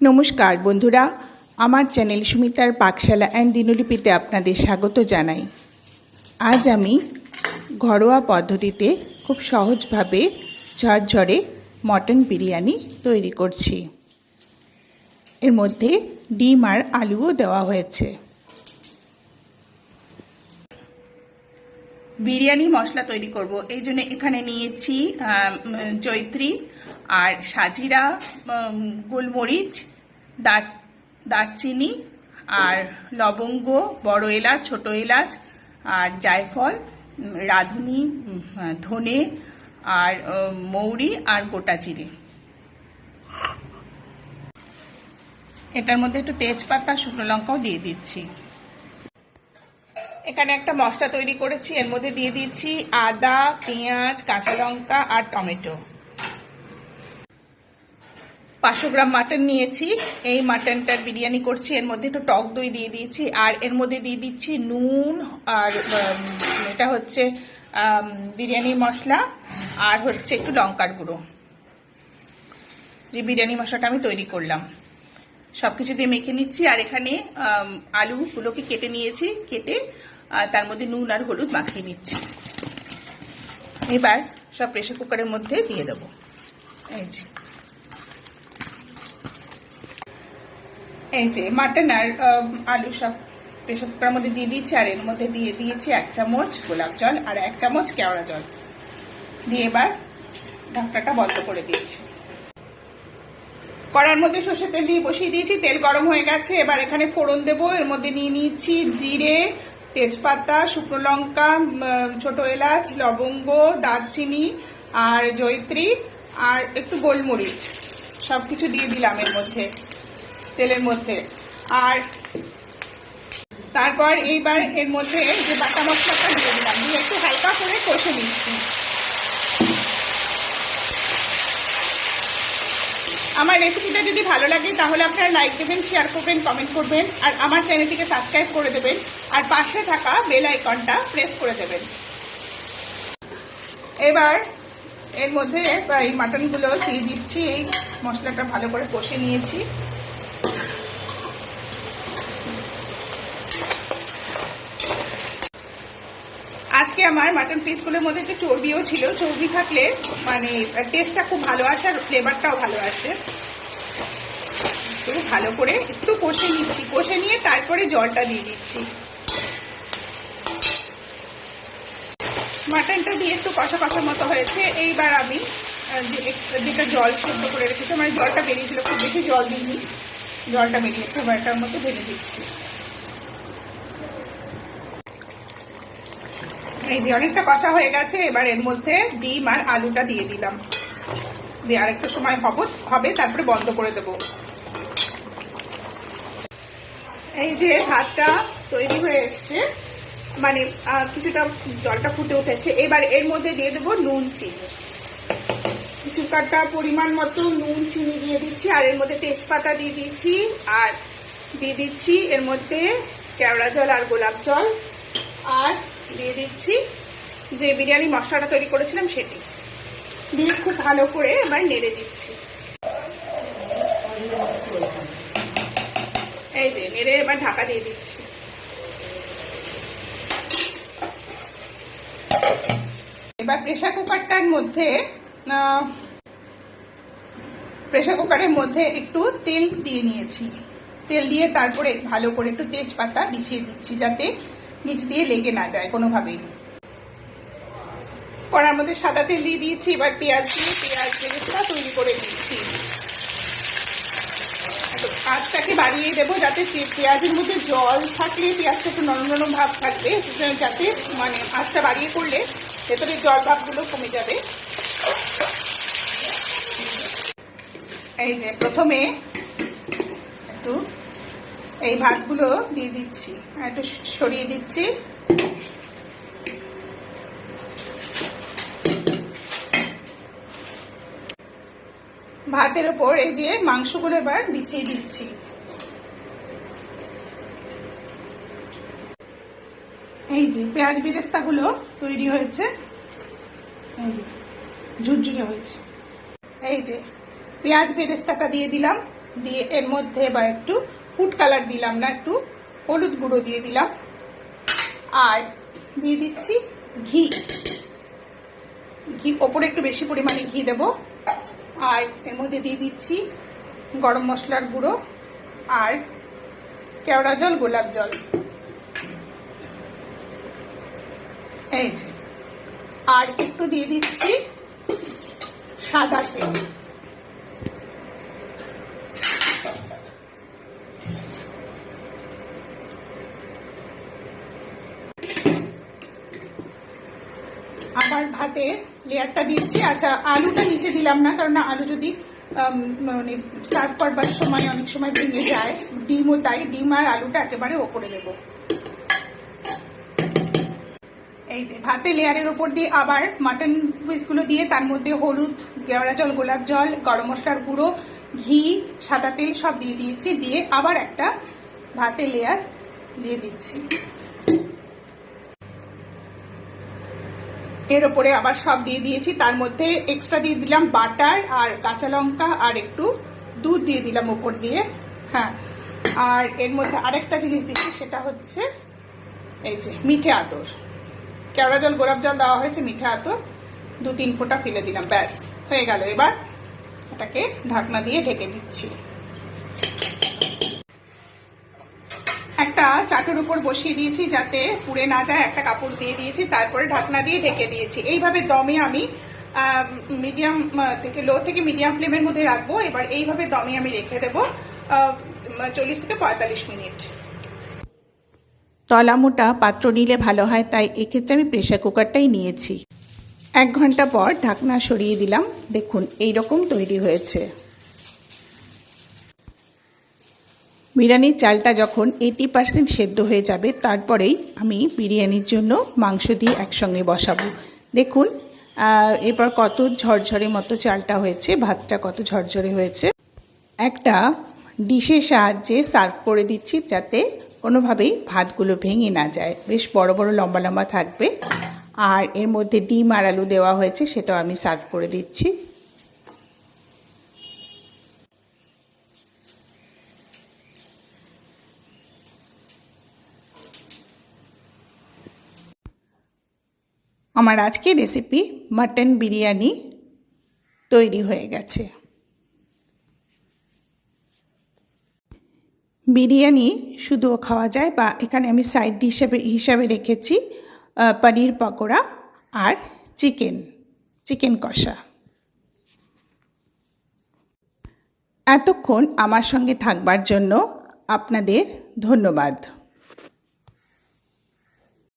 নমস্কার বন্ধুরা, আমার চ্যানেল সুমিতার পাকশালা অ্যান্ড দিনলিপিতে আপনাদের স্বাগত জানাই। আজ আমি ঘরোয়া পদ্ধতিতে খুব সহজভাবে ঝরঝরে মটন বিরিয়ানি তৈরি করছি। এর মধ্যে ডিম আর আলুও দেওয়া হয়েছে। বিরিয়ানি মশলা তৈরি করব, এই জন্য এখানে নিয়েছি জয়িত্রী আর সাজিরা, গোলমরিচ, দারচিনি আর লবঙ্গ, বড় এলাচ, ছোট এলাচ আর জায়ফল, রাঁধুনি, ধনে আর মৌরি আর গোটা জিরে। এটার মধ্যে একটু তেজপাতা, শুকনো লঙ্কাও দিয়ে দিচ্ছি। এখানে একটা মশলা তৈরি করেছি, এর মধ্যে দিয়ে দিচ্ছি আদা, পেঁয়াজ, কাঁচা লঙ্কা আর টমেটো। 500 গ্রাম মাটন নিয়েছি, এই মাটনটার বিরিয়ানি করছি। এর মধ্যে একটু টক দই দিয়ে দিয়েছি আর এর মধ্যে দিয়ে দিচ্ছি নুন আর এটা হচ্ছে বিরিয়ানি মশলা আর হচ্ছে একটু লঙ্কার গুঁড়ো, যে বিরিয়ানি মশলাটা আমি তৈরি করলাম। সবকিছু দিয়ে মেখে নিচ্ছি। আর এখানে আলুগুলোকে কেটে নিয়েছি, কেটে তার মধ্যে নুন আর হলুদ মাখিয়ে নিচ্ছি। এবার সব প্রেসার কুকারের মধ্যে দিয়ে দেবো। এই যে মাটন আর আলু সব প্রেসার কুকারের মধ্যে দিয়ে দিয়েছি। আর এর মধ্যে দিয়ে দিয়েছি 1 চামচ গোলাপ জল আর 1 চামচ কেওড়া জল দিয়ে এবার ঢাকনাটা বন্ধ করে দিয়েছি। কড়ার মধ্যে সর্ষের তেল দিয়ে বসিয়ে দিয়েছি, তেল গরম হয়ে গেছে। এবার এখানে ফোড়ন দেবো। এর মধ্যে নিয়ে নিচ্ছি জিরে, তেজপাতা, শুকনো লঙ্কা, ছোট এলাচ, লবঙ্গ, দারচিনি আর জয়িত্রী আর একটু গোলমরিচ, সবকিছু দিয়ে দিলাম এর মধ্যে, তেলের মধ্যে। আর তারপর এইবার এর মধ্যে যে বাটা মশলাটা দিয়ে দিলাম, দিয়ে একটু হালকা করে কষে নিচ্ছি। আমার রেসিপিটা যদি ভালো লাগে তাহলে আপনারা লাইক দেবেন, শেয়ার করবেন, কমেন্ট করবেন আর আমার চ্যানেলটিকে সাবস্ক্রাইব করে দেবেন আর পাশে থাকা বেল আইকনটা প্রেস করে দেবেন। এবার এর মধ্যে এই মাটনগুলো দিয়ে দিচ্ছি। এই মশলাটা ভালো করে কষে নিয়েছি। আজকে আমার মাটন পিসগুলোর মধ্যে একটু চর্বিও ছিল। চর্বি থাকলে মানে টেস্টটা খুব ভালো আসে আর ফ্লেভারটাও ভালো আসে। ভালো করে একটু কষে নিচ্ছি, কষে নিয়ে তারপরে জলটা দিয়ে দিচ্ছি। মাটনটা দিয়ে একটু কষা কষা মতো হয়েছে। এইবার আমি যেটা জল সেদ্ধ করে রেখেছি, মানে জলটা বেরিয়েছিল, খুব বেশি জল দিইনি, জলটা বেরিয়েছে, এবার এটার মধ্যে ঢেলে দিচ্ছি। এই যে অনেকটা কষা হয়ে গেছে। এবার এর মধ্যে ডিম আর আলুটা দিয়ে দিলাম, দিয়ে আরেকটু সময় হবে, তারপরে বন্ধ করে দেবো। এই যে ভাতটা তৈরি হয়ে এসছে, মানে কিছুটা জলটা ফুটে উঠেছে। এবার এর মধ্যে দিয়ে দেবো নুন, চিনি, কিছুটা পরিমাণ মতো নুন চিনি দিয়ে দিচ্ছি। আর এর মধ্যে তেজপাতা দিয়ে দিচ্ছি আর দিয়ে দিচ্ছি এর মধ্যে কেওড়া জল আর গোলাপ জল আর দিয়ে দিচ্ছি যে বিরিয়ানি মশলাটা তৈরি করেছিলাম সেটি দিয়ে খুব ভালো করে এবার নেড়ে দিচ্ছি। এই যে নেড়ে এবার ঢাকা দিয়ে দিচ্ছি। এবার প্রেসার কুকারের মধ্যে একটু তেল দিয়ে নিয়েছি। তেল দিয়ে তারপরে ভালো করে একটু তেজপাতা বিছিয়ে দিচ্ছি, যাতে নিচ দিয়ে লেগে না যায় কোনোভাবেই। কড়ার মধ্যে সাদা তেল দিয়ে দিয়েছি। এবার পেঁয়াজ দিয়ে পেঁয়াজ বেরেস্তা তৈরি করে দিচ্ছি। আঁচটাকে বাড়িয়ে দেবো, যাতে পেঁয়াজের মধ্যে জল থাকলে পেঁয়াজটা একটু নরম নরম ভাব থাকবে, যাতে মানে আঁচটা বাড়িয়ে করলে ভেতরে জল ভাবগুলো কমে যাবে। এই যে প্রথমে একটু এই ভাতগুলো দিয়ে দিচ্ছি, একটু সরিয়ে দিচ্ছি। ভাতের ওপর এই যে মাংসগুলো এবার বিছিয়ে দিচ্ছি। এই যে পেঁয়াজ বেরেস্তাগুলো তৈরি হয়েছে, এই যে ঝুরঝুরে হয়েছে। এই যে পেঁয়াজ বেরেস্তাটা দিয়ে দিলাম দিয়ে এর মধ্যে এবার একটু ফুড কালার দিলাম না, একটু হলুদ গুঁড়ো দিয়ে দিলাম, আর দিয়ে দিচ্ছি ঘি। ঘি ওপরে একটু বেশি পরিমাণে ঘি দেব, আর এর মধ্যে দিয়ে দিচ্ছি গরম মশলার গুঁড়ো আর কেওড়া জল, গোলাপ জল। এই যে, আর একটু দিয়ে দিচ্ছি সাদা তেল। আবার ভাতে লেয়ারটা দিচ্ছি। আচ্ছা, আলুটা নিচে দিলাম না, কারণ আলু যদি মানে সার্ভ করবার সময় অনেক সময় ভেঙে যায়। ডিমও তাই, ডিম আর আলুটা একেবারে ওপরে দেবো। এই যে ভাতে লেয়ারের ওপর দিয়ে আবার মাটন পিসগুলো দিয়ে তার মধ্যে হলুদ, কেওড়া জল, গোলাপ জল, গরম মশলার গুঁড়ো, ঘি, সাদা তেল সব দিয়ে দিয়েছি। দিয়ে আবার একটা ভাতে লেয়ার দিয়ে দিচ্ছি। এর ওপরে আবার সব দিয়ে দিয়েছি। তার মধ্যে এক্সট্রা দিয়ে দিলাম বাটার আর কাঁচা লঙ্কা আর একটু দুধ দিয়ে দিলাম ওপর দিয়ে। হ্যাঁ, আর এর মধ্যে আরেকটা জিনিস দিচ্ছি, সেটা হচ্ছে এই যে মিঠে আতর। কেওড়া জল, গোলাপ জল দেওয়া হয়েছে, মিঠে আতর 2-3 ফোঁটা ফেলে দিলাম, ব্যাস হয়ে গেল। এবার এটাকে ঢাকনা দিয়ে ঢেকে দিচ্ছি। একটা চাটুর উপর বসিয়ে দিয়েছি যাতে পুড়ে না যায়, একটা কাপড় দিয়ে দিয়েছি, তারপরে ঢাকনা দিয়ে ঢেকে দিয়েছি। এইভাবে দমে আমি মিডিয়াম থেকে লো থেকে মিডিয়াম ফ্লেমের মধ্যে রাখবো। এবার এইভাবে দমে আমি রেখে দেবো 40 থেকে 45 মিনিট। তলা মোটা পাত্র নিলে ভালো হয়, তাই এক্ষেত্রে আমি প্রেসার কুকারটাই নিয়েছি। 1 ঘন্টা পর ঢাকনা সরিয়ে দিলাম। দেখুন এই রকম তৈরি হয়েছে। বিরিয়ানির চালটা যখন 80% সেদ্ধ হয়ে যাবে, তারপরেই আমি বিরিয়ানির জন্য মাংস দিয়ে একসঙ্গে বসাবো। দেখুন এরপর কত ঝরঝরে মতো চালটা হয়েছে, ভাতটা কত ঝরঝরে হয়েছে। একটা ডিশের সাহায্যে সার্ভ করে দিচ্ছি যাতে কোনোভাবেই ভাতগুলো ভেঙে না যায়। বেশ বড় বড় লম্বা লম্বা থাকবে। আর এর মধ্যে ডিম আর আলু দেওয়া হয়েছে, সেটাও আমি সার্ভ করে দিচ্ছি। আমার আজকের রেসিপি মাটন বিরিয়ানি তৈরি হয়ে গেছে। বিরিয়ানি শুধুও খাওয়া যায়, বা এখানে আমি সাইড ডিশ হিসাবে রেখেছি পনির পকোড়া আর চিকেন কষা। এতক্ষণ আমার সঙ্গে থাকবার জন্য আপনাদের ধন্যবাদ।